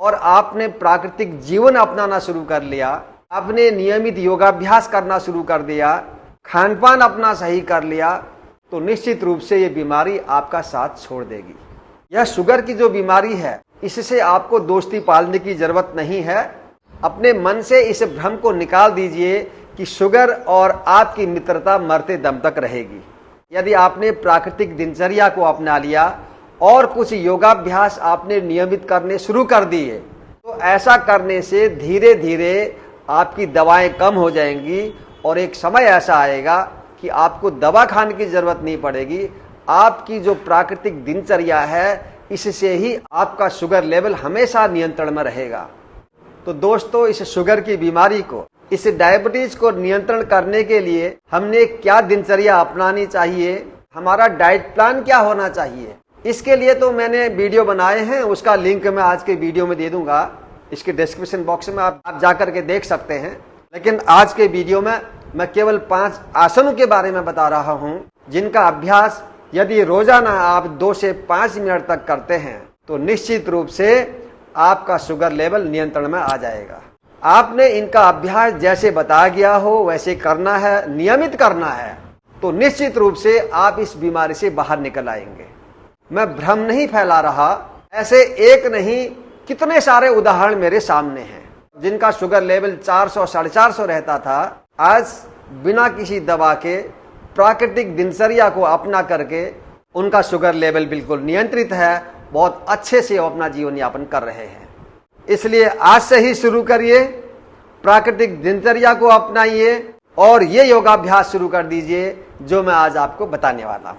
और आपने प्राकृतिक जीवन अपनाना शुरू कर लिया, आपने नियमित योगाभ्यास करना शुरू कर दिया, खान पान अपना सही कर लिया, तो निश्चित रूप से ये बीमारी आपका साथ छोड़ देगी। यह शुगर की जो बीमारी है, इससे आपको दोस्ती पालने की जरूरत नहीं है। अपने मन से इस भ्रम को निकाल दीजिए कि शुगर और आपकी मित्रता मरते दम तक रहेगी। यदि आपने प्राकृतिक दिनचर्या को अपना लिया और कुछ योगाभ्यास आपने नियमित करने शुरू कर दिए, तो ऐसा करने से धीरे धीरे आपकी दवाएं कम हो जाएंगी और एक समय ऐसा आएगा कि आपको दवा खाने की जरूरत नहीं पड़ेगी। आपकी जो प्राकृतिक दिनचर्या है, इससे ही आपका शुगर लेवल हमेशा नियंत्रण में रहेगा। तो दोस्तों, इस शुगर की बीमारी को, इस डायबिटीज को नियंत्रण करने के लिए हमने क्या दिनचर्या अपनानी चाहिए, हमारा डाइट प्लान क्या होना चाहिए, इसके लिए तो मैंने वीडियो बनाए हैं। उसका लिंक मैं आज के वीडियो में दे दूंगा, इसके डिस्क्रिप्शन बॉक्स में आप जाकर के देख सकते हैं। लेकिन आज के वीडियो में मैं केवल 5 आसनों के बारे में बता रहा हूं, जिनका अभ्यास यदि रोजाना आप 2 से 5 मिनट तक करते हैं तो निश्चित रूप से आपका शुगर लेवल नियंत्रण में आ जाएगा। आपने इनका अभ्यास जैसे बताया गया हो वैसे करना है, नियमित करना है, तो निश्चित रूप से आप इस बीमारी से बाहर निकल आएंगे। मैं भ्रम नहीं फैला रहा, ऐसे एक नहीं कितने सारे उदाहरण मेरे सामने हैं जिनका शुगर लेवल 400 450 रहता था, आज बिना किसी दवा के प्राकृतिक दिनचर्या को अपना करके उनका शुगर लेवल बिल्कुल नियंत्रित है, बहुत अच्छे से अपना जीवन यापन कर रहे हैं। इसलिए आज से ही शुरू करिए, प्राकृतिक दिनचर्या को अपनाइए और ये योगाभ्यास शुरू कर दीजिए जो मैं आज आपको बताने वाला हूँ।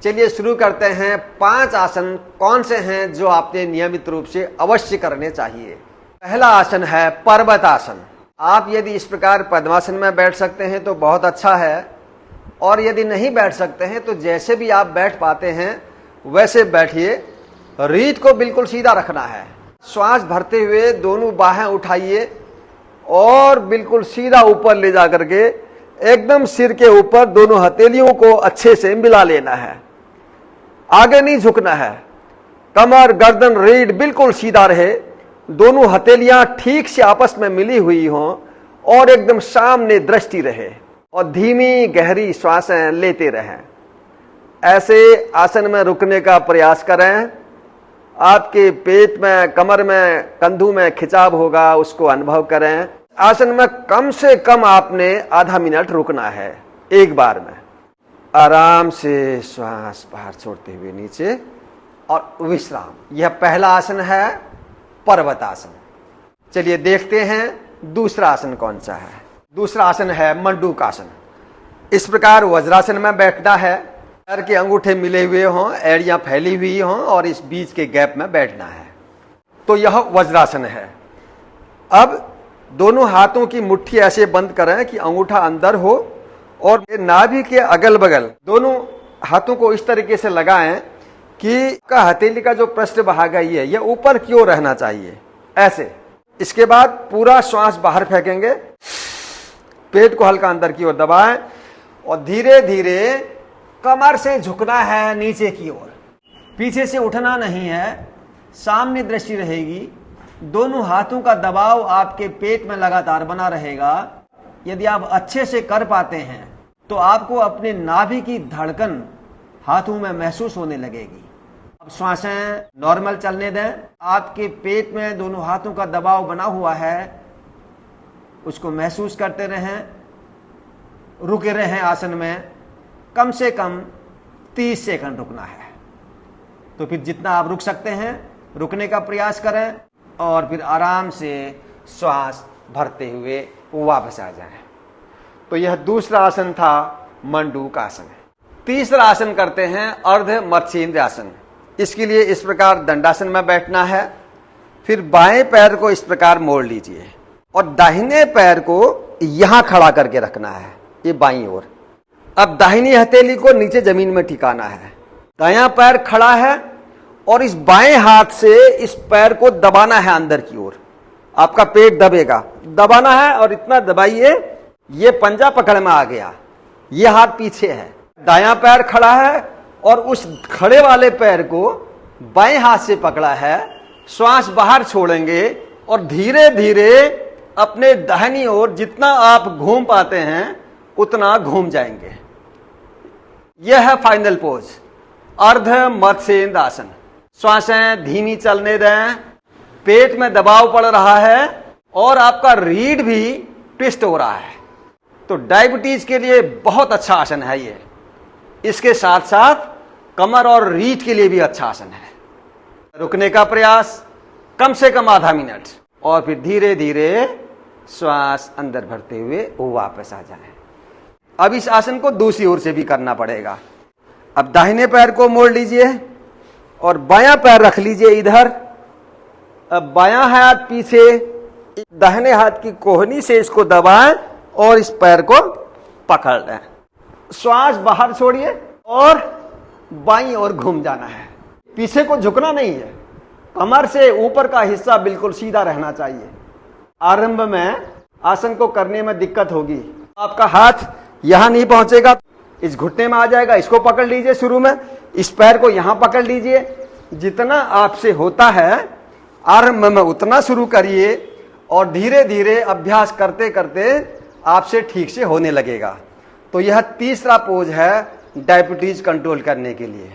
चलिए शुरू करते हैं। 5 आसन कौन से हैं जो आपने नियमित रूप से अवश्य करने चाहिए। पहला आसन है पर्वत आसन। आप यदि इस प्रकार पद्मासन में बैठ सकते हैं तो बहुत अच्छा है, और यदि नहीं बैठ सकते हैं तो जैसे भी आप बैठ पाते हैं वैसे बैठिए। रीढ़ को बिल्कुल सीधा रखना है, श्वास भरते हुए दोनों बाहें उठाइए और बिल्कुल सीधा ऊपर ले जा करके एकदम सिर के ऊपर दोनों हथेलियों को अच्छे से मिला लेना है। आगे नहीं झुकना है, कमर गर्दन रीढ़ बिल्कुल सीधा रहे, दोनों हथेलियां ठीक से आपस में मिली हुई हों और एकदम सामने दृष्टि रहे, और धीमी गहरी श्वासें लेते रहें। ऐसे आसन में रुकने का प्रयास करें। आपके पेट में, कमर में, कंधों में खिंचाव होगा, उसको अनुभव करें। आसन में कम से कम आपने आधा मिनट रुकना है एक बार में। आराम से श्वास बाहर छोड़ते हुए नीचे और विश्राम। यह पहला आसन है पर्वत आसन। चलिए देखते हैं दूसरा आसन कौन सा है। दूसरा आसन है मंडूक आसन। इस प्रकार वज्रासन में बैठना है, पैर के अंगूठे मिले हुए हों, एड़ियां फैली हुई हों और इस बीच के गैप में बैठना है, तो यह वज्रासन है। अब दोनों हाथों की मुट्ठी ऐसे बंद करें कि अंगूठा अंदर हो और नाभि के अगल बगल दोनों हाथों को इस तरीके से लगाएं कि हथेली का जो पृष्ठ भाग है यह ऊपर की ओर रहना चाहिए, ऐसे। इसके बाद पूरा श्वास बाहर फेंकेंगे, पेट को हल्का अंदर की ओर दबाएं और धीरे धीरे कमर से झुकना है नीचे की ओर, पीछे से उठना नहीं है, सामने दृष्टि रहेगी। दोनों हाथों का दबाव आपके पेट में लगातार बना रहेगा। यदि आप अच्छे से कर पाते हैं तो आपको अपने नाभि की धड़कन हाथों में महसूस होने लगेगी। अब श्वासें नॉर्मल चलने दें। आपके पेट में दोनों हाथों का दबाव बना हुआ है, उसको महसूस करते रहें, रुके रहें आसन में। कम से कम 30 सेकंड रुकना है। तो फिर जितना आप रुक सकते हैं रुकने का प्रयास करें और फिर आराम से श्वास भरते हुए वापस आ जाएं। तो यह दूसरा आसन था मंडूक आसन। तीसरा आसन करते हैं अर्ध मत्स्येंद्र आसन। इसके लिए इस प्रकार दंडासन में बैठना है। फिर बाएं पैर को इस प्रकार मोड़ लीजिए और दाहिने पैर को यहां खड़ा करके रखना है, ये बाईं ओर। अब दाहिनी हथेली को नीचे जमीन में ठिकाना है, दायां पैर खड़ा है और इस बाएं हाथ से इस पैर को दबाना है अंदर की ओर। आपका पेट दबेगा, दबाना है और इतना दबाइए ये पंजा पकड़ में आ गया, ये हाथ पीछे है। दायां पैर खड़ा है और उस खड़े वाले पैर को बाएं हाथ से पकड़ा है, श्वास बाहर छोड़ेंगे और धीरे धीरे अपने दाहिनी ओर जितना आप घूम पाते हैं उतना घूम जाएंगे। यह है फाइनल पोज, अर्ध मत्स्येंद्र आसन। श्वासें धीमी चलने दें, पेट में दबाव पड़ रहा है और आपका रीढ़ भी ट्विस्ट हो रहा है। तो डायबिटीज के लिए बहुत अच्छा आसन है ये। इसके साथ साथ कमर और रीढ़ के लिए भी अच्छा आसन है। रुकने का प्रयास कम से कम आधा मिनट और फिर धीरे धीरे श्वास अंदर भरते हुए वापस आ जाए। अब इस आसन को दूसरी ओर से भी करना पड़ेगा। अब दाहिने पैर को मोड़ लीजिए और बायां पैर रख लीजिए इधर। अब बायां हाथ पीछे, दाहिने हाथ की कोहनी से इसको दबाएं और इस पैर को पकड़ लें। श्वास बाहर छोड़िए और बाईं ओर घूम जाना है। पीछे को झुकना नहीं है, कमर से ऊपर का हिस्सा बिल्कुल सीधा रहना चाहिए। आरंभ में आसन को करने में दिक्कत होगी, आपका हाथ यहां नहीं पहुंचेगा, इस घुटने में आ जाएगा। इसको पकड़ लीजिए शुरू में, इस पैर को यहां पकड़ लीजिए। जितना आपसे होता है आरंभ में उतना शुरू करिए और धीरे धीरे अभ्यास करते करते आपसे ठीक से होने लगेगा। तो यह तीसरा पोज है डायबिटीज कंट्रोल करने के लिए।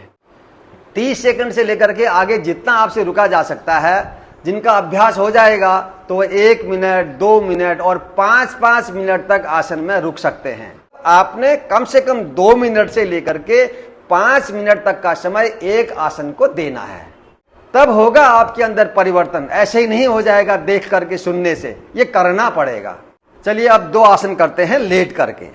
30 सेकंड से लेकर के आगे जितना आपसे रुका जा सकता है, जिनका अभ्यास हो जाएगा तो 1 मिनट, 2 मिनट और 5-5 मिनट तक आसन में रुक सकते हैं। आपने कम से कम 2 मिनट से लेकर के 5 मिनट तक का समय एक आसन को देना है, तब होगा आपके अंदर परिवर्तन। ऐसे ही नहीं हो जाएगा देख करके, सुनने से, ये करना पड़ेगा। चलिए अब 2 आसन करते हैं लेट करके।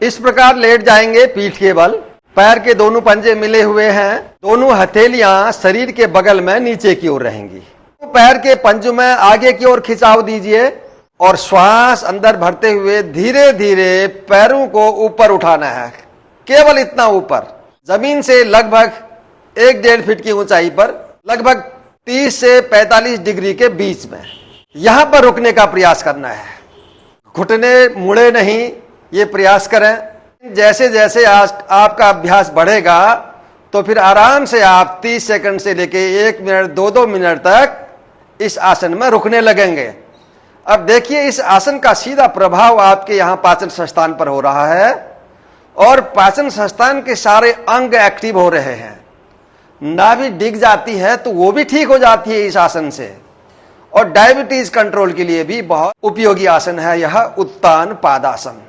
इस प्रकार लेट जाएंगे पीठ के बल, पैर के दोनों पंजे मिले हुए हैं, दोनों हथेलियां शरीर के बगल में नीचे की ओर रहेंगी। पैर के पंजों में आगे की ओर खिंचाव दीजिए और श्वास अंदर भरते हुए धीरे धीरे पैरों को ऊपर उठाना है, केवल इतना ऊपर, जमीन से लगभग 1-1.5 फीट की ऊंचाई पर, लगभग 30 से 45 डिग्री के बीच में। यहां पर रुकने का प्रयास करना है, घुटने मुड़े नहीं, ये प्रयास करें। जैसे जैसे आपका अभ्यास बढ़ेगा तो फिर आराम से आप 30 सेकंड से लेके 1 मिनट, 2-2 मिनट तक इस आसन में रुकने लगेंगे। अब देखिए इस आसन का सीधा प्रभाव आपके यहाँ पाचन संस्थान पर हो रहा है और पाचन संस्थान के सारे अंग एक्टिव हो रहे हैं। नाभि डिग जाती है तो वो भी ठीक हो जाती है इस आसन से। और डायबिटीज कंट्रोल के लिए भी बहुत उपयोगी आसन है यह उत्तान पादासन।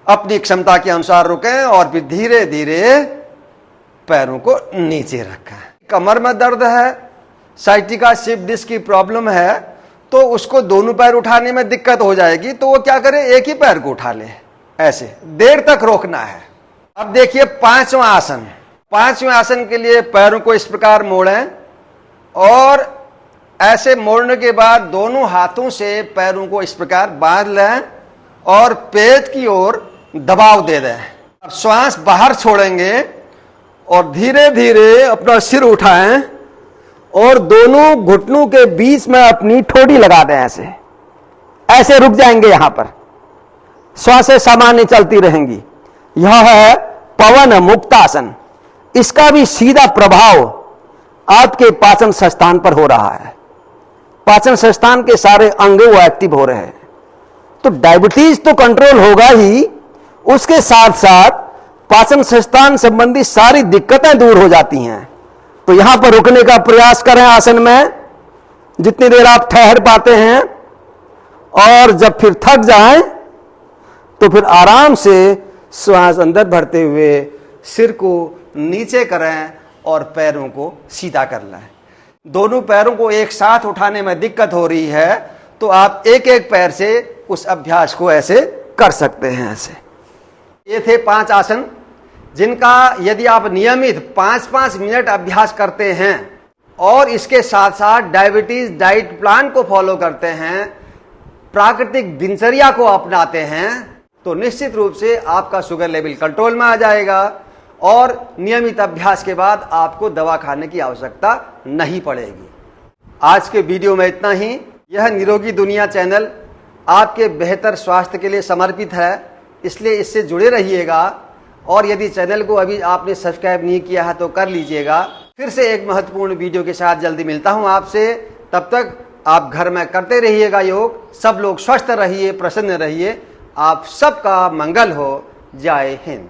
अपनी क्षमता के अनुसार रुकें और फिर धीरे धीरे पैरों को नीचे रखें। कमर में दर्द है, साइटिका स्लिप डिस्क की प्रॉब्लम है, तो उसको दोनों पैर उठाने में दिक्कत हो जाएगी, तो वो क्या करे, एक ही पैर को उठा ले। ऐसे देर तक रोकना है। अब देखिए 5वां आसन। 5वें आसन के लिए पैरों को इस प्रकार मोड़ें और ऐसे मोड़ने के बाद दोनों हाथों से पैरों को इस प्रकार बांध लें और पेट की ओर दबाव दे दें। अब श्वास बाहर छोड़ेंगे और धीरे धीरे अपना सिर उठाएं और दोनों घुटनों के बीच में अपनी ठोड़ी लगा दें। ऐसे ऐसे रुक जाएंगे। यहां पर श्वासें सामान्य चलती रहेंगी। यह है पवन मुक्तासन। इसका भी सीधा प्रभाव आपके पाचन संस्थान पर हो रहा है। पाचन संस्थान के सारे अंग वो एक्टिव हो रहे हैं। तो डायबिटीज तो कंट्रोल होगा ही, उसके साथ साथ पाचन संस्थान संबंधी सारी दिक्कतें दूर हो जाती हैं। तो यहां पर रुकने का प्रयास करें आसन में, जितनी देर आप ठहर पाते हैं, और जब फिर थक जाएं तो फिर आराम से श्वास अंदर भरते हुए सिर को नीचे करें और पैरों को सीधा कर लें। दोनों पैरों को एक साथ उठाने में दिक्कत हो रही है तो आप एक एक पैर से उस अभ्यास को ऐसे कर सकते हैं। ऐसे ये थे 5 आसन, जिनका यदि आप नियमित 5-5 मिनट अभ्यास करते हैं और इसके साथ साथ डायबिटीज डाइट प्लान को फॉलो करते हैं, प्राकृतिक दिनचर्या को अपनाते हैं, तो निश्चित रूप से आपका शुगर लेवल कंट्रोल में आ जाएगा और नियमित अभ्यास के बाद आपको दवा खाने की आवश्यकता नहीं पड़ेगी। आज के वीडियो में इतना ही। यह निरोगी दुनिया चैनल आपके बेहतर स्वास्थ्य के लिए समर्पित है, इसलिए इससे जुड़े रहिएगा। और यदि चैनल को अभी आपने सब्सक्राइब नहीं किया है तो कर लीजिएगा। फिर से एक महत्वपूर्ण वीडियो के साथ जल्दी मिलता हूं आपसे। तब तक आप घर में करते रहिएगा योग। सब लोग स्वस्थ रहिए, प्रसन्न रहिए। आप सबका मंगल हो। जय हिंद।